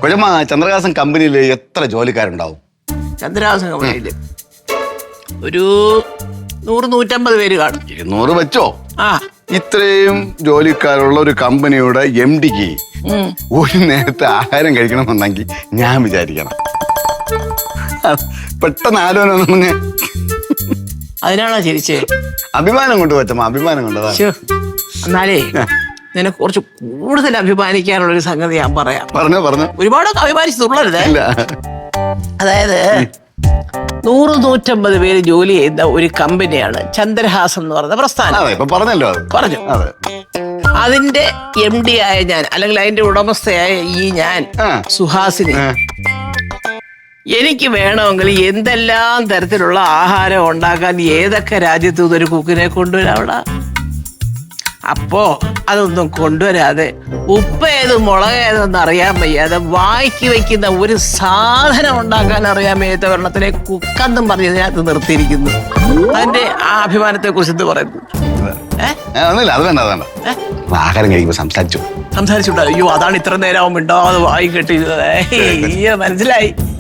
കൊച്ചമ്മ, ചന്ദ്രഹാസൻ കമ്പനിയിൽ എത്ര ജോലിക്കാരുണ്ടാവും? ചന്ദ്രഹാസൻ കമ്പനിയില് ഒരു 100-150 പേര് കാണും. 200 വെച്ചോ? ആ, ഇത്രയും ജോലിക്കാരുള്ള ഒരു കമ്പനിയുടെ MD-ക്ക് ഒരു നേരത്തെ ആഹാരം കഴിക്കണമെന്നുണ്ടെങ്കിൽ ഞാൻ വിചാരിക്കണം. പെട്ടെന്ന് ആലോചന അതിനാണോ ചിരിച്ചേ? അഭിമാനം കൊണ്ട് കൊച്ചമ്മ, അഭിമാനം കൊണ്ട്. ശ്ശോ, എന്നാലേ നിനക്ക് കുറച്ച് കൂടുതൽ അഭിമാനിക്കാനുള്ള ഒരു സംഗതി ഞാൻ പറയാം. പറഞ്ഞു. ഒരുപാടൊക്കെ അഭിമാനിച്ച് തുള്ളരുത്. ഇല്ല. അതായത് 100-150 പേര് ജോലി ചെയ്യുന്ന ഒരു കമ്പനിയാണ് ചന്ദ്രഹാസം എന്ന് പറയുന്ന പ്രസ്ഥാനം. അതെ, ഇപ്പൊ പറഞ്ഞല്ലോ അത്. പറഞ്ഞു. അതെ. അതിന്റെ MD ആയ ഞാൻ, അല്ലെങ്കിൽ അതിന്റെ ഉടമസ്ഥയായ ഞാൻ സുഹാസിനി, എനിക്ക് വേണമെങ്കിൽ എന്തെല്ലാം തരത്തിലുള്ള ആഹാരം ഉണ്ടാക്കാൻ ഏതൊക്കെ രാജ്യത്തു നിന്നൊരു കുക്കിനെ കൊണ്ടുവരാവിടെ. അപ്പോ അതൊന്നും കൊണ്ടുവരാതെ ഉപ്പ് ഏത് മുളക് ഏതെന്ന് അറിയാൻ വയ്യാതെ വായിക്ക് വെക്കുന്ന ഒരു സാധനം ഉണ്ടാക്കാൻ അറിയാൻ വയ്യാത്ത വെള്ളത്തിനെ കുക്കെന്നും പറഞ്ഞ് ഇതിനകത്ത് നിർത്തിയിരിക്കുന്നു. അതിന്റെ ആ അഭിമാനത്തെ കുറിച്ച് എന്ത് പറയുന്നു? ഒന്നുമില്ല, അത് വേണ്ട, അത് വേണ്ട. ആഹാരം കഴിക്കുമ്പോ സംസാരിച്ചോണ്ടാ. അയ്യോ, അതാണ് ഇത്ര നേരം മിണ്ടാതെ വായി കെട്ടിയിരുന്നത്. മനസ്സിലായി.